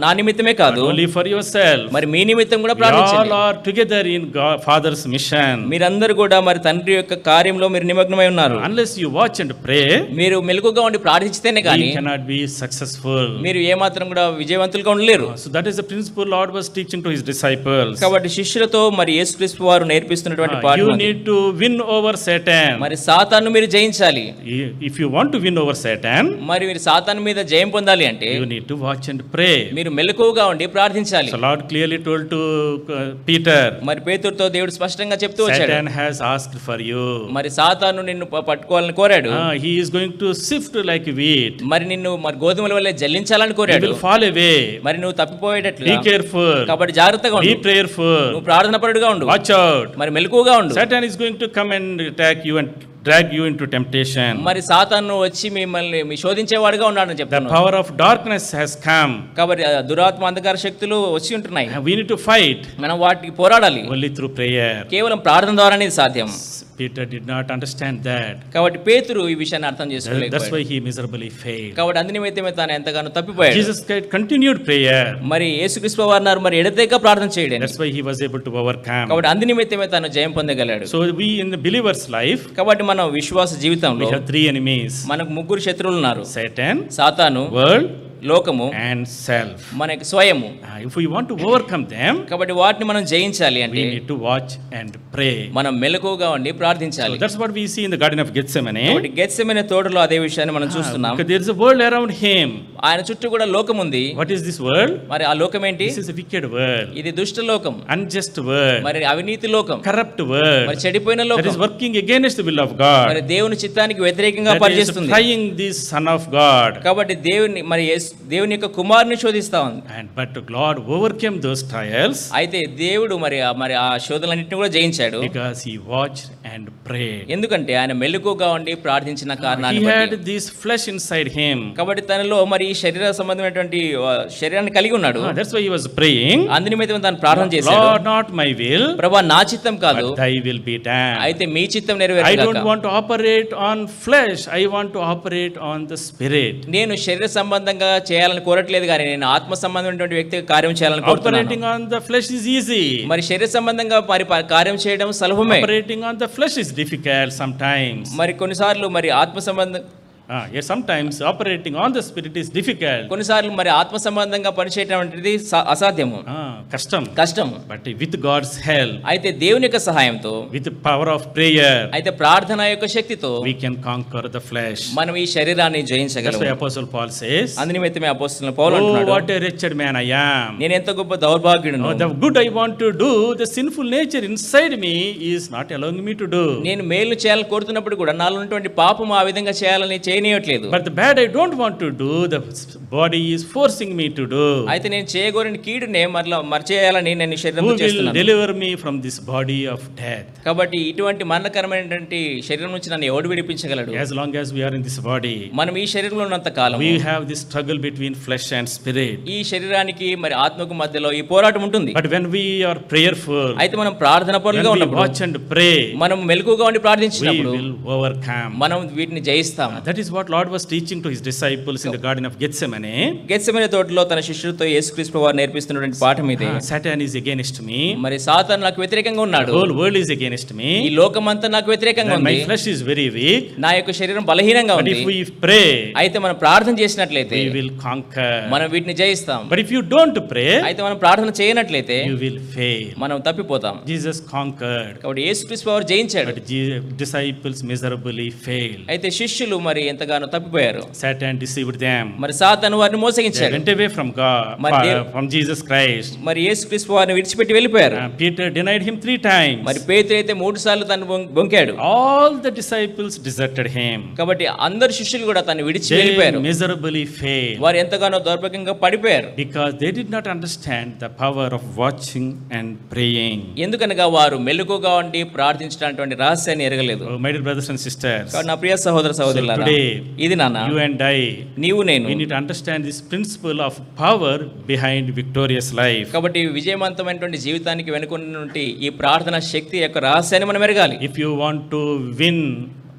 నా నిమిత్తమే కాదు, not only for yourself. మరి మీ నిమిత్తం కూడా We ప్రార్థించండి. all are together in Father's mission. మీరందరూ కూడా మరి తండ్రి యొక్క కార్యంలో మీరు నిమగ్నమై ఉన్నారు. Unless you watch and pray, మీరు మెలకుగా ఉండి ప్రార్థించితేనే కానీ we cannot be successful. మీరు ఏమాత్రం కూడా విజయవంతులుగా ఉండలేరు. So that is the principle Lord was teaching to his disciples. కాబట్టి శిష్యులతో మరి యేసుక్రీస్తు వారు నేర్పిస్తున్నటువంటి You పాఠం అది. need to win over Satan. మరి సాతాను మీరు జయించాలి. If you want to win over Satan, మరి మీరు సాతాను మీద జయం పొందాలి అంటే you need to watch and pray. మీరు మెలకువగా ఉండి ప్రార్థించాలి. So Lord clearly told to Peter, మరి పేతురుతో దేవుడు స్పష్టంగా చెప్తూ వచ్చాడు, Satan has asked for you. మరి సాతాను నిన్ను పట్టుకోవాలని కోరాడు. He is going to sift like wheat. మరి నిన్ను మరి గోధుమల వల్లే జల్లించాలని You కోరాడు. will fall away. మరి నువ్వు తప్పిపోయేటట్లు Be careful. కాబట్టి జాగ్రత్తగా Be ఉండు. prayerful. నువ్వు ప్రార్థన పరుడుగా ఉండు. Watch out. మరి మెలకువగా ఉండు. Satan is going to come and attack you and drag you into temptation. మరి సాతాను వచ్చి మిమ్మల్ని శోధించేవాడుగా ఉన్నాడని The చెప్తాను. power of darkness has come. కాబట్టి దురాత్మ అంధకార శక్తులు వచ్చి ఉంటున్నాయి. We need to fight మనం వాటికి పోరాడాలి. only through prayer. కేవలం ప్రార్థన ద్వారానే ఇది సాధ్యం. Peter did not understand that. కాబట్టి పేతురు ఈ విషయాన్ని అర్థం That's చేసుకోలేకపోయాడు. why he miserably failed. కాబట్టి అందునిమిత్తమే తాను ఎంతగానో తప్పిపోయాడు. Jesus continued prayer. మరి యేసుక్రీస్తు వారు అన్నారు, మరి ఎడతెగక ప్రార్థన చేయడం. That's why he was able to overcome. కాబట్టి అందునిమిత్తమే తాను జయం పొందగలడు. So we in the believer's life, కాబట్టి మనం విశ్వాస జీవితంలో we have three enemies: మనకు ముగ్గురు శత్రువులు ఉన్నారు. Satan, సాతాను, world, లోకము and self. మనకి స్వయము. If we want to overcome them, కాబట్టి వాటిని మనం జయించాలి అంటే we need to watch and pray. మనం మెలకువగా ఉండి ప్రార్థించాలి. So that's what we see in the Garden of Gethsemane. కాబట్టి గెత్సెమనే తోటలో అదే విషయాన్ని మనం చూస్తున్నాం. Because there is a world around him. ఆయన చుట్టూ కూడా లోకం ఉంది. What is this world? మరి ఆ లోకం ఏంటి? This is a wicked world, ఇది దుష్ట లోకం, unjust world, మరి అవినీతి లోకం, corrupt world, మరి చెడిపోయిన that లోకం, is working against the will of God, మరి దేవుని చిత్తానికి వ్యతిరేకంగా that is పనిచేస్తుంది. trying this Son of God. కాబట్టి దేవుని యొక్క కుమారుని శోధిస్తా ఉంది. And but God overcame those trials అయితే దేవుడు మరి ఆ శోధనలన్నింటినీ కూడా జయించాడు. because he watched and prayed. ఎందుకంటే ఆయన మెలకువగా ఉండి ప్రార్థించిన కారణాన్ని He had బట్టి. this flesh inside him. కాబట్టి తనలో మరి ఈ శరీర సంబంధమైనటువంటి శరీరాన్ని కలిగి ఉన్నాడు. That's why he was praying. అందునిమిత్తం తాను ప్రార్థన చేశాడు. Lord, not my will, ప్రభువా నా చిత్తం కాదు, but thy will be done. అయితే మీ చిత్తం I నెరవేరుగాక. don't want to operate on flesh, I want to operate on the spirit. నేను శరీర సంబంధంగా చేయాలని కోరట్లేదు కానీ నేను ఆత్మ సంబంధమైనటువంటి వ్యక్తిగా కార్యం చేయాలని కోరుతున్నాను. Operating on the flesh is easy. మరి శరీర సంబంధంగా మరి కార్యం చేయడం సులభమే. Operating on the flesh is difficult sometimes. మరి కొన్నిసార్లు మరి ఆత్మ సంబంధం Yes, sometimes operating on the spirit is difficult. కొన్నిసార్లు మరి ఆత్మ సంబంధంగా పనిచేయడం అనేది అసాధ్యము, కష్టం. But with God's help, అయితే దేవుని యొక్క సహాయంతో, with the power of prayer, అయితే ప్రార్థన యొక్క శక్తితో we can conquer the flesh. మనం ఈ శరీరాన్ని That's జయించగలము. why Apostle Paul says, అందునిమిత్తమే అపోస్తలుడైన పౌలు oh, అంటున్నాడు, what a wretched man I am. నేను ఎంత గొప్ప దౌర్భాగ్యుడను. The good I want to do, the sinful nature inside me is not allowing me to do. నేను మేలు చేయాలని కోరుతున్నప్పుడు కూడా నాలో ఉన్నటువంటి పాపం ఆ విధంగా చేయాలని చేయనియట్లేదు. But the bad I don't want to do, the body is forcing me to do. అయితే నేను చేయగోరిన కీడునే మరచేయాలని నేను శరీరంతో Who will చేస్తున్నాను. deliver me from this body of death? కాబట్టి ఇటువంటి మరణకరమైనటువంటి శరీరం నుంచి నన్ను ఎవడు విడిపించగలడు? As long as we are in this body, మనం ఈ శరీరంలో ఉన్నంత కాలం we have this struggle between flesh and spirit. ఈ శరీరానికి మరి ఆత్మకు మధ్యలో ఈ పోరాటం ఉంటుంది. But when we are prayerful, అయితే మనం ప్రార్థన పరులుగా when we ఉన్నప్పుడు, watch and pray, మనం మెలకువగా ఉండి we ప్రార్థించినప్పుడు will overcome. మనం వీటిని జయిస్తాం. That is what Lord was teaching to his disciples in the Garden of Gethsemane. Gethsemane తోటలో తన శిష్యులతో యేసుక్రీస్తు వారు నేర్పిస్తున్నటువంటి పాఠం ఇది. Satan is against me. మరి సాతాను నాకు వ్యతిరేకంగా The ఉన్నాడు. whole world is against me. ఈ లోకమంతా నాకు వ్యతిరేకంగా And my ఉంది. flesh is very weak. నా యొక్క శరీరం బలహీనంగా But ఉంది. if we pray, అయితే మనం ప్రార్థన చేసినట్లయితే we will conquer. మనం వీటిని జయిస్తాం. But if you don't pray, అయితే మనం ప్రార్థన చేయనట్లయితే you will fail. మనం తప్పిపోతాం. Jesus conquered, కాబట్టి యేసుక్రీస్తు వారు జయించాడు. but disciples miserably failed. అయితే శిష్యులు మరి ఎంతగానో తప్పిపోయారు. Satan deceived them. మరి సాతాను వారిని They మోసగించాడు. went away from God, from Jesus Christ. మరి యేసుక్రీస్తు వారిని విడిచిపెట్టి వెళ్ళిపోయారు. Peter denied him 3 times. మరి పేతురు అయితే 3 సార్లు తను బొంకాడు. All the disciples deserted him. కాబట్టి అందరు శిష్యులు కూడా తను విడిచి They వెళ్ళిపోయారు. miserably failed వారు ఎంతగానో దౌర్భాగ్యంగా పడిపోయారు. because they did not understand the power of watching and praying. ఎందుకనగా వారు మెలకుగా ఉండి ప్రార్థించడానికి రహస్యాన్ని ఎరగలేదు. Oh, my dear brothers and sisters, కాబట్టి నా ప్రియ సహోదర సహోదరులారా, today, ఇది నాన్న you and I, నీవు నేను we need to understand this principle of power behind victorious life. కాబట్టి విజయవంతమైనటువంటి జీవితానికి వెనుకున్నటువంటి ఈ ప్రార్థన శక్తి యొక్క రహస్యాన్ని మనం ఎరగాలి. If you want to win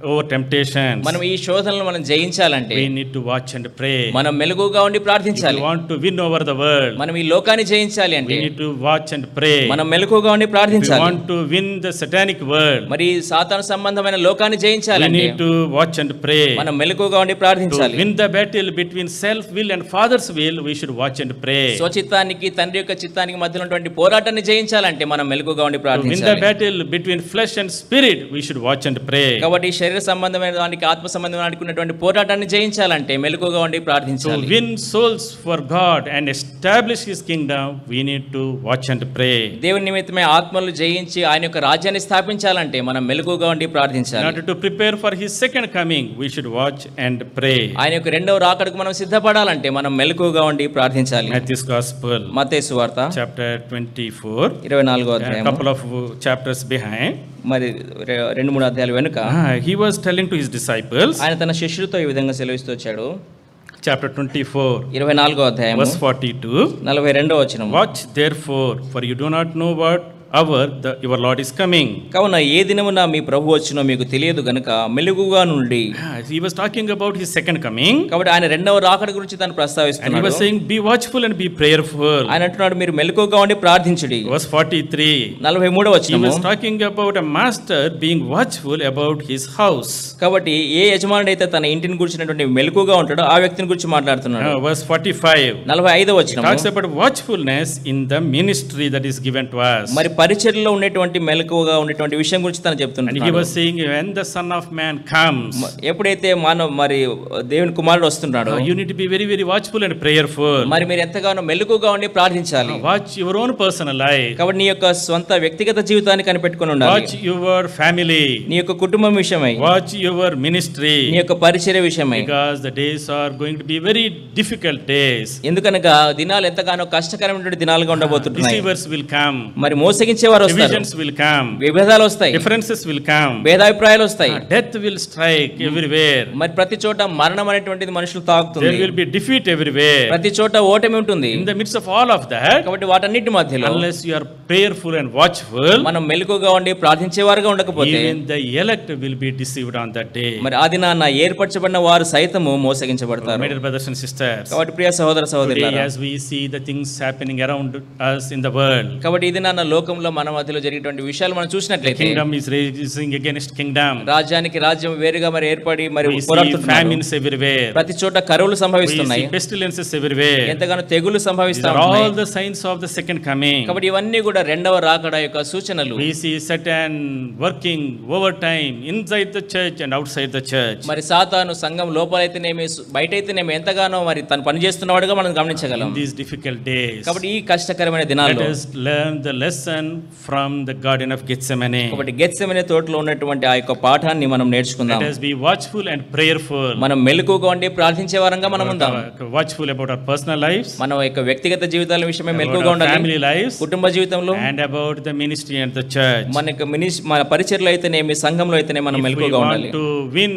over temptations, మనం ఈ శోధనలను మనం జయించాలంటే we need to watch and pray. మనం మెలకుగా ఉండి If ప్రార్థించాలి. you want to win over the world, మనం ఈ లోకాన్ని జయించాలి we అంటే need to watch and pray. మనం మెలకుగా ఉండి If you ప్రార్థించాలి. want to win the satanic world, మరి సాతాను సంబంధమైన లోకాన్ని we జయించాలంటే need to watch and pray. మనం మెలకుగా ఉండి To ప్రార్థించాలి. win the battle between self will and father's will, we should watch and pray. స్వచిత్తానికి తండ్రి యొక్క చిత్తానికి మధ్యలో ఉన్నటువంటి పోరాటాన్ని జయించాలంటే మనం మెలకుగా ఉండి To win the ప్రార్థించాలి. battle between flesh and spirit, we should watch and pray. కాబట్టి శరీర సంబంధమైన దానికి ఆత్మ సంబంధమైన ఉన్నటువంటి పోరాటాన్ని జయించాలంటే మెలకుగా ఉండి To ప్రార్థించాలి. win souls for God and establish His kingdom, we need to watch and pray. దేవుని నిమిత్తమే ఆత్మలు జయించి ఆయన యొక్క రాజ్యాన్ని స్థాపించాలంటే మనం మెలకుగా ఉండి In ప్రార్థించాలి. order to prepare for His second coming, we should watch and pray. ఆయన యొక్క రెండవ రాకడకు మనం సిద్ధపడాలంటే మనం మెలకుగా ఉండి ప్రార్థించాలి. Matthew's Gospel, మత్తయి సువార్త chapter 24, 24వ a అధ్యాయం, couple of chapters behind. మరి 2-3 అధ్యాయాలు వెనుక He was telling to His disciples, ఆయన తన శిష్యులతో ఈ విధంగా సెలవిస్తూ వచ్చాడు. chapter 24, 24వ అధ్యాయం verse 42. 42వ వచనం. Watch therefore, for you do not know what hour your Lord is coming. కావున ఏ దినమున మీ ప్రభు వచ్చునో మీకు తెలియదు గనుక మెలకుగా నుండి. He was talking about his second coming. కాబట్టి ఆయన రెండవ రాకడ గురించి తాను And he ప్రస్తావిస్తున్నాడు. was saying, be watchful and be prayerful. ఆయన అంటున్నాడు మీరు మెలకుగా ఉండి ప్రార్థించుడి. Verse 43. 43వ He వచనము. was talking about a master being watchful about his house. కాబట్టి ఏ యజమానుడైతే తన ఇంటిని గురించినటువంటి మెలకుగా ఉంటాడో ఆ వ్యక్తిని గురించి మాట్లాడుతున్నాడు. Verse 45. 45వ He వచనము. talks about watchfulness in the ministry that is given to us. మరి పరిచర్యలో ఉండేటువంటి మెలకువగా ఉండేటువంటి విషయం గురించి తను And he చెప్తున్నాడు. was saying, when the Son of Man comes, ఎప్పుడైతే మరి దేవుని కుమారుడు వస్తున్నాడో you need to be very, very watchful and prayerful. మరి మీరు ఎంతగానో మెలకుగా ఉండి ప్రార్థించాలి. Watch your own personal life. కాబట్టి నీ యొక్క సొంత వ్యక్తిగత జీవితాన్ని కనిపెట్టుకొని ఉండాలి. Watch your family. నీ యొక్క కుటుంబం విషయమై, Watch your ministry. నీ యొక్క పరిచర్య విషయమై. Because the days are going to be very difficult days. ఎందుకనగా దినాలు ఎంతగానో కష్టకరమైనటువంటి దినాలుగా ఉండబోతున్నాయి. Deceivers will come. మరి మోసగించేవారు వస్తారు, Divisions will come. విభేదాలు వస్తాయి, Differences will come. భేదాభిప్రాయాలు వస్తాయి. Death will strike everywhere. మరి ప్రతి చోట మరణం అనేటువంటిది మనుషులు తాకుతుంది. There will be defeat everywhere. ప్రతి చోట ఓటమి ఉంటుంది. In the midst of all of that, కాబట్టి వాటన్నిటి మధ్యలో unless you are prayerful and watchful, మనం మెలకుగా ఉండి ప్రార్థించేవారుగా ఉండకపోతే even the elect will be deceived on that day. మరి ఆ దినాన ఏర్పరచబడిన వారు సైతము మోసగించబడతారు. My dear brothers and sisters, కాబట్టి ప్రియ సహోదర today సహోదరులారా, as we see the things happening around us in the world, కాబట్టి ఇది నాన్న లోకంలో మన మధ్యలో జరిగేటువంటి విషయాలు మనం చూసినట్లయితే kingdom is raising against kingdom. రాజ్యానికి రాజ్యం వేరుగా మరి ఏర్పడి మరి We see పోరాడుతున్నారు. famines everywhere. ప్రతి చోట కరువులు We సంభవిస్తున్నాయి, see pestilences everywhere. ఎంతగానో తెగులు These సంభవిస్తా are all ఉన్నాయి. the signs of the second coming. కాబట్టి ఇవన్నీ కూడా రెండవ రాకడ యొక్క సూచనలు. We see Satan working overtime inside the church and outside the church. మరి సాతాను సంఘం లోపలైతేనేమి బయటైతేనేమి ఎంతగానో మరి తను పనిచేస్తున్నవాడుగా మనం గమనించగలం. In these difficult days, కాబట్టి ఈ కష్టకరమైన let దినాల్లో us learn the lesson from the Garden of Gethsemane. కాబట్టి గెత్సెమనే తోటలో ఉన్నటువంటి ఆ యొక్క పాఠాన్ని మనం నేర్చుకుందాం. Let us be watchful and prayerful. మనం మెలకుగా ఉండి ప్రార్థించే వారంగా మనం ఉందాం. Watchful about our personal lives, మన యొక్క వ్యక్తిగత జీవితాల విషయమే about మెలకుగా our ఉండాలి. family lives, కుటుంబ జీవితంలో and about the ministry and the church. మన యొక్క మన పరిచర్లో అయితేనేమి సంఘంలో అయితేనే మనం If we మెలకుగా ఉండాలి. want to win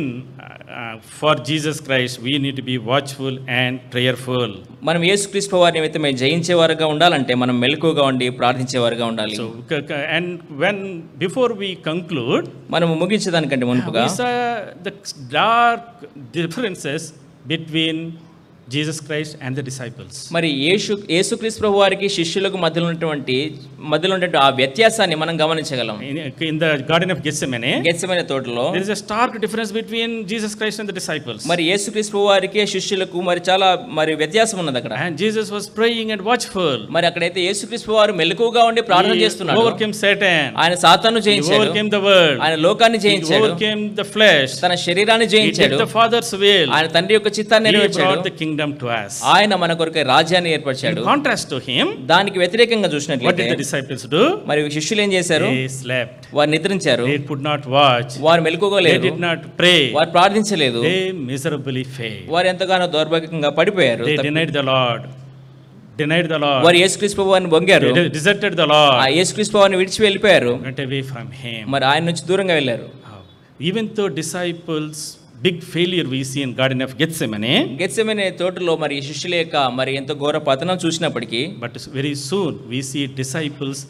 for Jesus Christ, we need to be watchful and prayerful. మనం యేసుక్రీస్తు వారిని అయితే మేము జయించేవారుగా ఉండాలంటే మనం మెలకుగా ఉండి ప్రార్థించేవారుగా ఉండాలి. So, and when before we conclude, మనం ముగించేదానికంటే మునుపుగా we saw the dark differences between Jesus Christ and the disciples. మరి యేసుక్రీస్తు ప్రభు వారికి శిష్యులకు మధ్యలో ఉన్నటువంటి ఆ వ్యత్యాసాన్ని మనం గమనించగలం. In the Garden of Gethsemane, Gethsemane తోటలో there is a stark difference between Jesus Christ and the disciples. మరి యేసుక్రీస్తు ప్రభు వారికి శిష్యులకు మరి చాలా మరి వ్యత్యాసం ఉన్నది అక్కడ. And Jesus was praying and watchful. మరి అక్కడైతే యేసుక్రీస్తు వారు మెలకువగా ఉండి ప్రార్థన He చేస్తున్నాడు. overcame Satan. ఆయన సాతాను He జయించాడు, overcame the world. ఆయన లోకాన్ని He జయించాడు, overcame the flesh. తన శరీరాన్ని He did జయించాడు, the Father's will. ఆయన తండ్రి యొక్క చిత్తాన్ని He నెరవేర్చాడు, brought the kingdom to us. ఆయన మన కొరకు రాజ్యాన్ని In ఏర్పరిచాడు. contrast to him, దానికి వ్యతిరేకంగా what చూసినట్లయితే did the disciples do? మరి శిష్యులు ఏం చేశారు? They slept. వారు నిద్రించారు, They could not watch. వారు మెలకుగా They లేరు, did not pray. వారు ప్రార్థించలేదు, They miserably failed. వారు ఎంతగానో దౌర్భాగ్యంగా పడిపోయారు. They denied the Lord. Denied the Lord. వారు యేసుక్రీస్తు ప్రభువుని వంగారు, They deserted the ఆ Lord. యేసుక్రీస్తు ప్రభువుని విడిచి వెళ్ళిపోయారు, Went away from him. మరి ఆయన నుంచి దూరంగా వెళ్ళారు. Even though disciples big failure we see in Garden of Gethsemane, Gethsemane తోటలో మరి శిష్యుల యొక్క మరి ఎంతో ఘోర పతనం చూసినప్పటికీ but very soon we see disciples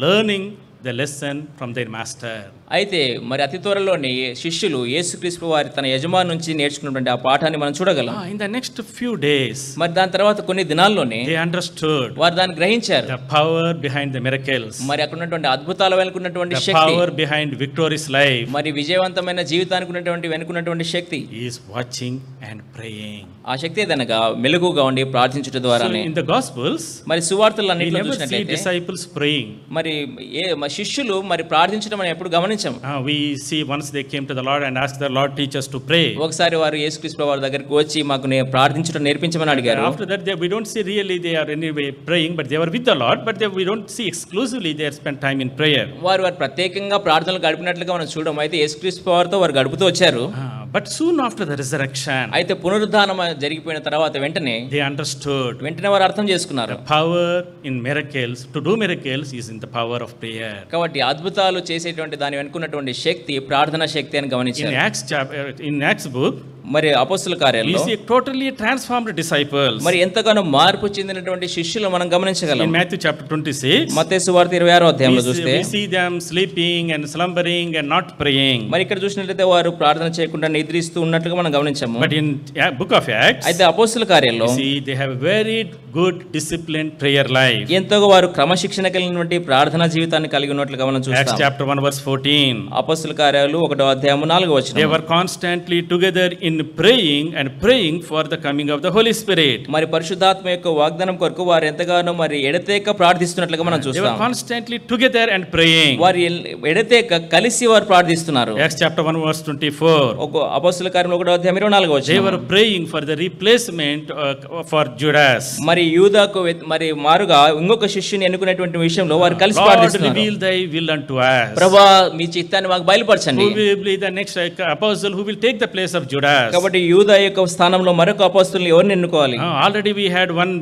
learning the lesson from their master. అయితే మరి అతి త్వరలోనే శిష్యులు యేసుక్రీస్తు వారి తన యజమాని నుంచి నేర్చుకున్నటువంటి ఆ పాఠాన్ని మనం చూడగలం. In the next few days, మరి దాని తర్వాత కొన్ని దినాల్లోనే they understood వారు దాన్ని గ్రహించారు. the power behind the miracles, మరి అక్కడ ఉన్నటువంటి అద్భుతాల వెనుకున్నటువంటి the Shakti, power behind victorious life మరి విజయవంతమైన జీవితానికి ఉన్నటువంటి వెనుకున్నటువంటి శక్తి, is watching and praying. ఆ శక్తి ఏదనగా మెలకుగా ఉండి ప్రార్థించుట So ద్వారానే. in the Gospels, మరి సువార్తలు we అన్నింటిలో never see చూసినట్లయితే disciples praying. మరి శిష్యులు మరి ప్రార్థించడం మనం ఎప్పుడు గమనించాం. We see once they came to the Lord and asked the Lord, teach us to pray. ఒకసారి వారు యేసుక్రీస్తు వారి దగ్గరికి వచ్చి మాకు ప్రార్థించడం నేర్పించమని అడిగారు. After that, we don't see really they are anyway praying, but they were with the Lord, but we don't see exclusively they spent time in prayer. వారు ప్రత్యేకంగా ప్రార్థనలు గడిపినట్లుగా మనం చూడడం. అయితే యేసుక్రీస్తు వారితో వారు గడుపుతూ వచ్చారు. But soon after the resurrection, అయితే పునరుద్ధానం జరిగిపోయిన తర్వాత వెంటనే వారు అర్థం చేసుకున్నారు. the power in miracles, to do miracles is in the power of prayer. కాబట్టి అద్భుతాలు చేసేటువంటి దాని వెనుకున్నటువంటి శక్తి ప్రార్థనా శక్తి అని గమనించారు. In Acts book, మరి అపోస్తల We కార్యాల్లో see totally transformed disciples. మరి ఎంతగానో మార్పు చెందినటువంటి శిష్యులు మనం గమనించగలం. In Matthew chapter 26, మత్తయి సువార్త 26వ అధ్యాయంలో చూస్తే we see them sleeping and slumbering and not praying. మరి ఇక్కడ చూసినట్లయితే వారు ప్రార్థన చేయకుండా నిద్రిస్తూ ఉన్నట్లుగా మనం గమనించాము. But in book of Acts, అయితే అపోస్తల కార్యాల్లో we see they have very good disciplined prayer life. ఎంతగా వారు క్రమశిక్షణ కలిగినటువంటి ప్రార్థనా జీవితాన్ని కలిగి ఉన్నట్లుగా మనం Acts చూస్తాం. chapter 1 verse 14. అపోస్తల కార్యాలు 1వ అధ్యాయము 4వ వచనం. They were constantly together in praying for the coming of the Holy Spirit. మరి పరిశుద్ధాత్మ యొక్క వాగ్దానం కొరకు వారు ఎంతగానో మరి ఎడతెగక ప్రార్థిస్తున్నట్లుగా మనం They were చూస్తాం. constantly together and praying. వారు ఎడతెగక కలిసి వారు ప్రార్థిస్తున్నారు. Acts chapter 1 verse 24. ఒక అపోస్తల కార్యం 1వ అధ్యాయం 24వ They వచనం. were praying for the replacement for Judas. మరి యూదాకు మరి మారుగా ఇంకొక శిష్యుని ఎన్నుకునేటువంటి విషయంలో వారు కలిసి Lord, ప్రార్థిస్తున్నారు. reveal thy will unto us. ప్రభువా మీ చిత్తాన్ని మాకు బయలుపరచండి. Who will be the next apostle who will take the place of Judas? కాబట్టి యూదా యొక్క స్థానంలో మరొక అపోస్తలుని ఎవరిని ఎన్నుకోవాలి? Already we had one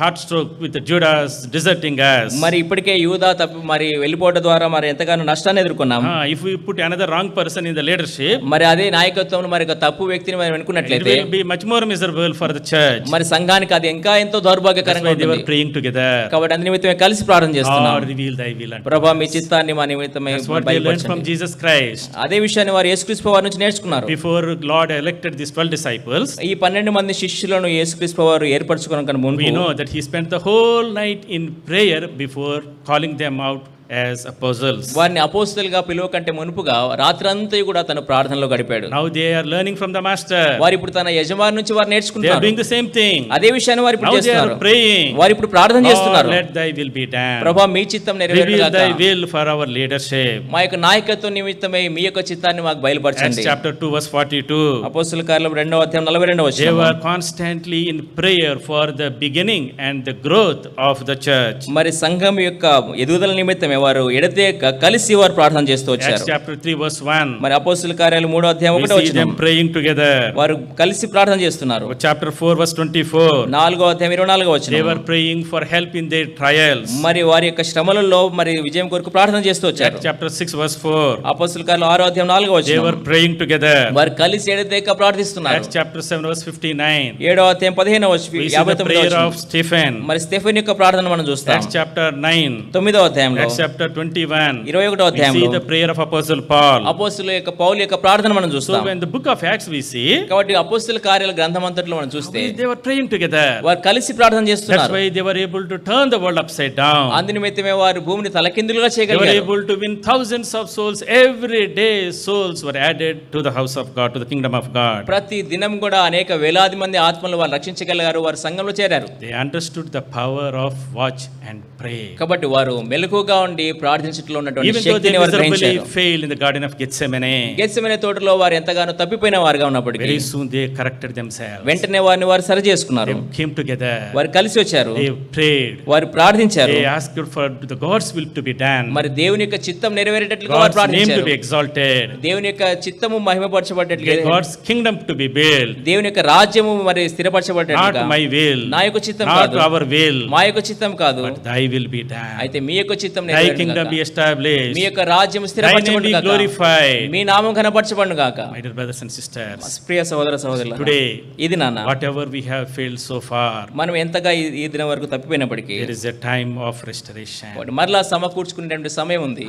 heart stroke with Judas deserting us. మరి ఇప్పటికే యూదా మరి వెళ్ళిపోవడం ద్వారా మరి ఎంతగానో నష్టాన్ని ఎదుర్కొన్నాం. If we put another wrong person in the leadership, మరి అదే నాయకత్వంలో మరి ఒక తప్పు వ్యక్తిని మనం it ఎన్నుకున్నట్లయితే will be much more miserable for the church. మరి సంఘానికి అది ఇంకా ఎంతో That's దౌర్భాగ్యకరంగా why they were ఉంటుంది. praying together. కాబట్టి అందు నిమిత్తమే కలిసి ప్రార్థన చేస్తున్నాం. Lord, reveal thy will unto us. ప్రభువా మీ చిత్తాన్ని మా నిమిత్తమే That's what they learned from బయలుపరచండి. Jesus Christ. అదే విషయాన్ని వారు యేసుక్రీస్తు వారి నుంచి నేర్చుకున్నారు. Before Lord elected these 12 disciples, ఈ 12 మంది శిష్యులను యేసుక్రీస్తు వారు ఏర్పరచుకోవడం కన్నా we ముందు know that he spent the whole night in prayer before calling them out as apostles. వారిని అపోస్తలుగా పిలువ కంటే మునుపుగా రాత్రంతా కూడా తన ప్రార్థనలో గడిపాడు. Now they are learning from the master. వారు ఇప్పుడు తన యజమాని నుంచి వారు They are నేర్చుకుంటున్నారు. doing the same thing. అదే విషయాన్ని వారు ఇప్పుడు Now they చేస్తున్నారు. are praying. వారు ఇప్పుడు ప్రార్థన Lord, చేస్తున్నారు. let thy will be done. ప్రభువా మీ చిత్తం Reveal నెరవేరుగాక. thy will for our leadership. మా యొక్క నాయకత్వం నిమిత్తమై మీ యొక్క చిత్తాన్ని మాకు Acts బయలుపరచండి. chapter 2 verse 42. అపోస్తల కార్యాలు 2వ అధ్యాయం 42వ They వచనం. were constantly in prayer for the beginning and the growth of the church. మరి సంఘం యొక్క ఎదుగుదల నిమిత్తమే వారు ఎడతెగక కలిసి వారు ప్రార్థన చేస్తూ Acts వచ్చారు. chapter 3 verse 1. మరి అపోస్తల కార్యాలు 3వ అధ్యాయం We 1వ see వచనం. them praying together. వారు కలిసి ప్రార్థన చేస్తున్నారు. Chapter 4 verse 24. 4వ అధ్యాయం 24వ They వచనం. were praying for help in their trials. మరి వారి యొక్క శ్రమలలో మరి విజయం కొరకు ప్రార్థన చేస్తూ వచ్చారు. Acts chapter 6 verse 4. అపోస్తల కార్యాలు 6వ అధ్యాయం 4వ They వచనం. were praying together. వారు కలిసి ఎడతెగక ప్రార్థిస్తున్నారు. Acts chapter 7 verse 59. 7వ అధ్యాయం 15వ We see the 59వ prayer వచనం. of Stephen. మరి స్టెఫెన్ యొక్క ప్రార్థన మనం చూస్తాం. Acts chapter 9. 9వ అధ్యాయంలో Acts chapter 21. 21వ We see అధ్యాయంలో the prayer of Apostle Paul. అపోస్తలుల యొక్క పౌలు యొక్క ప్రార్థన మనం So చూస్తాం. when the book of Acts we see, కాబట్టి అపోస్తల కార్యాల గ్రంథం అంతట్లో మనం చూస్తే they were praying together. వారు కలిసి ప్రార్థన That's చేస్తున్నారు. why they were able to turn the world upside down. అందు నిమిత్తమే వారు భూమిని తలకిందులుగా They were చేయగలిగారు. able to win thousands of souls. Every day souls were added to the house of God, to the kingdom of God. ప్రతి దినం కూడా అనేక వేలాది మంది ఆత్మలు వారు రక్షించగలిగారు. వారు సంఘంలో చేరారు. They understood the power of watch and pray. కాబట్టి వారు మెలకుగా ఉండి ప్రార్థించట్లో ఉన్నటువంటి Even though they శక్తిని వారు miserably గ్రహించారు. failed in the garden of Gethsemane, Gethsemane తోటలో వారు ఎంతగానో తప్పిపోయిన వారుగా ఉన్నప్పటికీ very soon they corrected themselves. వెంటనే వారిని వారు సరి చేసుకున్నారు. They came together. వారు కలిసి వచ్చారు. They prayed. వారు ప్రార్థించారు. They asked for the God's will to be done. మరి దేవుని యొక్క చిత్తం నెరవేరేటట్లుగా వారు God's name to ప్రార్థించారు. be exalted. దేవుని యొక్క చిత్తము మహిమపరచబడేట్లుగా God's kingdom to be built. దేవుని యొక్క రాజ్యము మరి Not స్థిరపరచబడేట్లుగా my will, నా యొక్క చిత్తం not కాదు, our will, మా యొక్క చిత్తం కాదు, but thy will be done. అయితే మీ యొక్క చిత్తం Thy kingdom be నెరవేరుగాక. established. మీ యొక్క రాజ్యం Thy name be స్థిరపరచబడుగాక. glorified. మీ నామం కనపరచబడును గాక. My dear brothers and sisters, ప్రియ సహోదర సహోదరులారా, today, ఇది నాన్న whatever we have failed so far, మనం ఎంతగా ఈ దినం వరకు తప్పిపోయినప్పటికీ there is a time of restoration. మరలా సమకూర్చుకునేటువంటి సమయం ఉంది.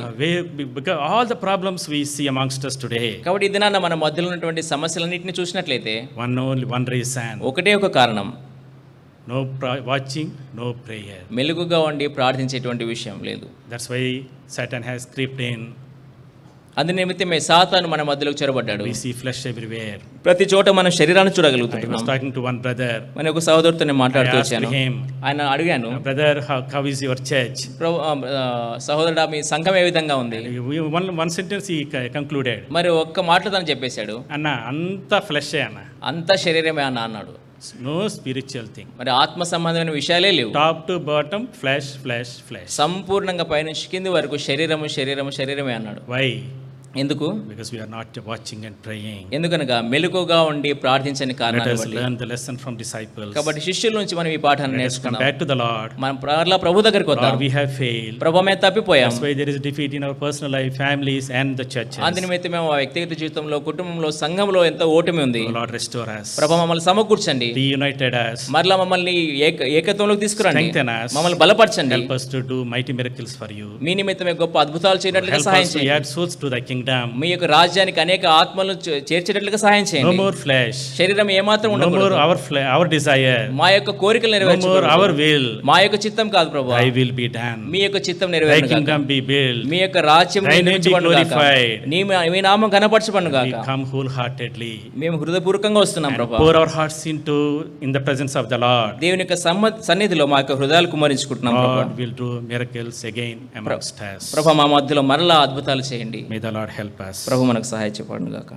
Because all the problems we see amongst us today, కాబట్టి ఈ దినాన మన మధ్యలో ఉన్నటువంటి సమస్యలన్నింటినీ చూసినట్లయితే one reason, ఒకటే ఒక కారణం, no watching, no prayer. మెలుగుగా ఉండి ప్రార్థించేటువంటి విషయం లేదు. That's why Satan has crept in. అందు నిమిత్తమే సాతాను మన మధ్యలోకి చొరబడ్డాడు. We see flesh everywhere. ప్రతి చోట మన శరీరాన్ని I చూడగలుగుతున్నాం. was talking to one brother. మన ఒక సహోదరుతో నేను I మాట్లాడుతూ asked వచ్చాను. him, ఆయన అడిగాను, brother, how is your church? సహోదరుడా మీ సంఘం ఏ విధంగా ఉంది? One sentence he concluded. మరి ఒక్క మాటలో తను చెప్పేశాడు, అన్న అంతా ఫ్లెష్ అన్న, అంతా శరీరమే అన్న అన్నాడు. No spiritual thing. మరి ఆత్మ సంబంధమైన విషయాలే లేవు. Top to bottom flesh flesh flesh. సంపూర్ణంగా పైనుంచి కింది వరకు శరీరము శరీరము శరీరమే అన్నాడు. వై? ఎందుకు? Because we are not watching and praying. ఎందుకనగా మెలకుగా ఉండి ప్రార్థించని Let కారణాన్ని us బట్టి. learn the lesson from disciples. కాబట్టి శిష్యుల నుంచి మనం ఈ పాఠాన్ని Let us come నేర్చుకుందాం. back to the Lord. మనం మరలా ప్రభు దగ్గరికి వద్దాం. Lord, we have failed. ప్రభు మేము తప్పిపోయాం. That's why there is defeat in our personal life, families and the churches. అందునిమిత్తం మేము ఆ వ్యక్తిగత జీవితంలో, కుటుంబంలో, సంఘంలో ఎంతో ఓటమి ఉంది. Oh Lord, restore us. ప్రభు మమ్మల్ని సమకూర్చండి. Reunited us. మరలా మమ్మల్ని ఏకత్వంలోకి తీసుకురండి. Strengthen us. మమ్మల్ని బలపరచండి. Help us to do mighty miracles for you. మీ నిమిత్తమే గొప్ప అద్భుతాలు చేయడానికి Help సహాయం us to చేయండి. add souls to the kingdom. మీ యొక్క రాజ్యానికి అనేక ఆత్మలను చేర్చేటట్లుగా సహాయం No చేయండి. more flesh. శరీరం ఏమాత్రం No ఉండకూడదు. more our desire. మా యొక్క కోరికలు No more నెరవేర్చకూడదు. our will. మా యొక్క చిత్తం కాదు ప్రభువా, Thy will be done. మీ యొక్క చిత్తం Thy నెరవేరును గాక. kingdom be built. మీ యొక్క రాజ్యం Thy name be నిర్మించబడును గాక. glorified. మీ నామం కనపరచబడును We గాక. come wholeheartedly మేము హృదయపూర్వకంగా వస్తున్నాం and ప్రభువా. pour our hearts in the presence of the Lord. దేవుని యొక్క సన్నిధిలో మా యొక్క హృదయాలు కుమరించుకుంటున్నాం ప్రభువా. God will do miracles again amongst us. ప్రభు మా మధ్యలో మరలా అద్భుతాలు చేయండి. May the Lord help us. ప్రభు మనకు సహాయం చెప్పండి గాక.